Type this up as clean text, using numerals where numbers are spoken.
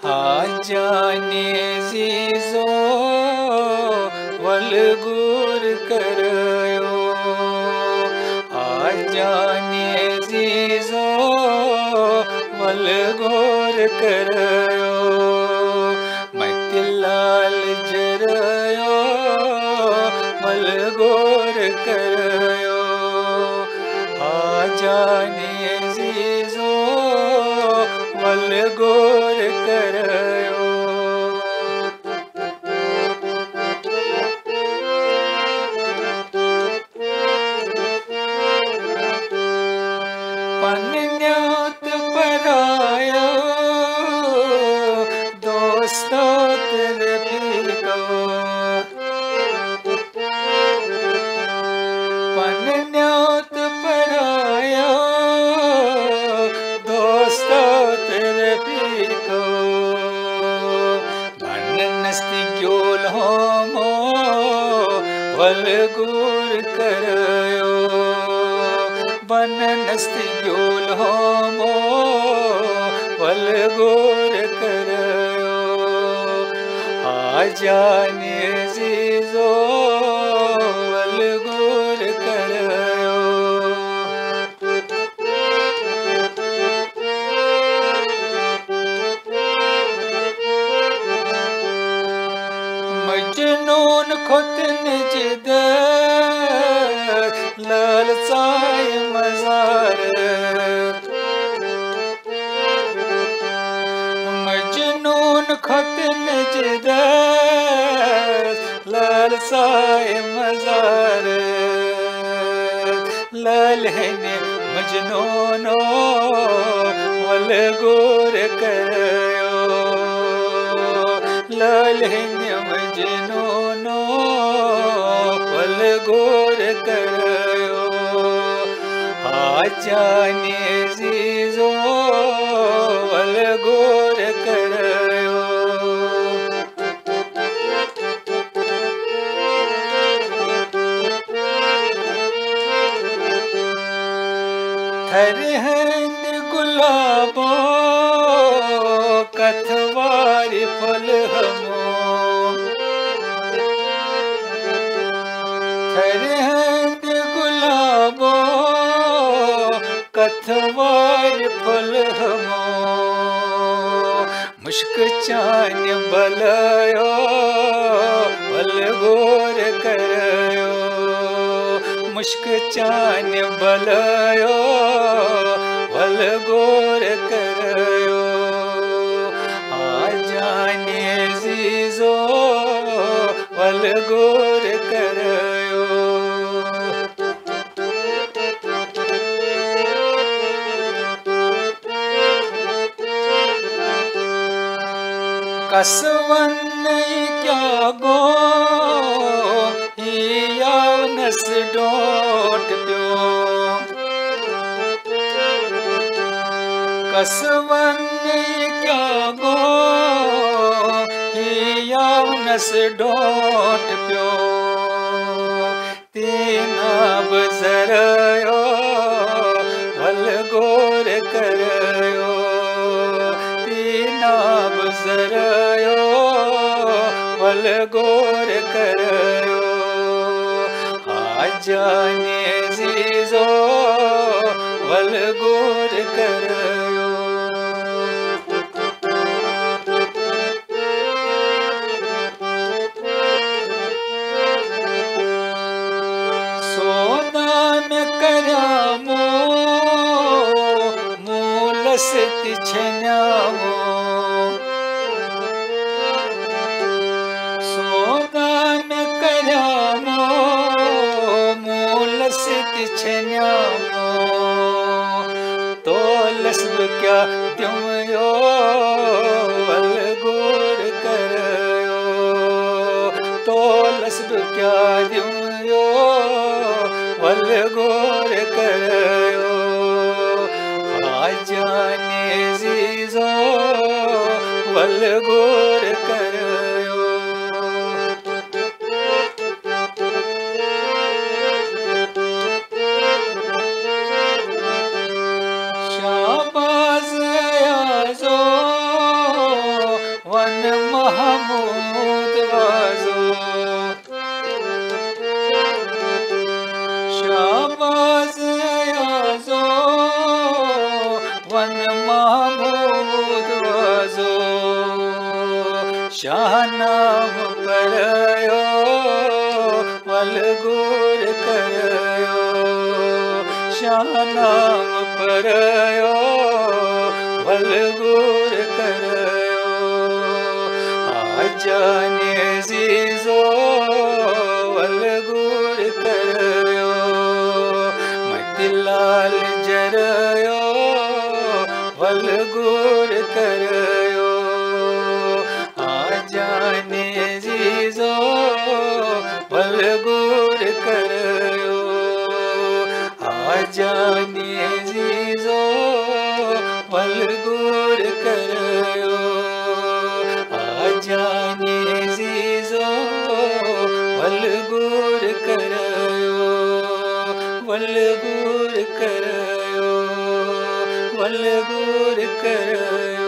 हाजाने जीजो वलगुर करयो हाजाने जीजो वलगुर करयो मतिलाल जरयो वलगुर करयो हाजाने जीजो वलगुर करयो पन्न्यात परायो दोस्तात रफीको पन्न्यात परायो दोस्तात रफीको भन्नस्ति ग्योल होमो वलगुर करयो बननस्ति ग्योल होमो वलगुर करयो हाजाने जीजो वलगुर करयो मजनून खुद निजद लालचाय मजार मजनून खुद निजद लालचाय मजार लालहने मजनूनो वलगुर करयो लालहने मजनूनो वलगुर करयो हाजाने जीजो वलगुर करयो थरहंद गुलाबो कथवारी फल हमो थरहंद गुलाबो कथवारी फल हमो मुश्क चान बलयो वलगुर करयो मुश्क चान बलयो वलगुर करयो हाजाने जीजो वलगुर करयो कसवन क्या गो नस डोट प्यो कसवन क्या गो नस डोट प्यो तीना बजरयो वलगुर करयो तीना बजरयो वलगुर करयो हाजाने जीजो वलगुर करयो सोदान करयामो मूलसति छन्यामो सोदान करयामो मूलसति छन्यामो तोलस्ब क्या द्युमयो वलगुर करयो तोलस्ब क्या द्युमयो वलगुर करयो हाजाने जीजो वलगुर करयो शाबाज आजो शाह नाम परयो वल गुर करयो शाह नाम परयो वल गुर करयो आजाने जीजो वल गुर करयो मतिलाल जरयो वल गुर करयो आजाने जीजो वल गुर करयो आजाने जीजो वल गुर करयो आजाने जीजो वल गुर करयो वल गुर करयो वल गुर करयो।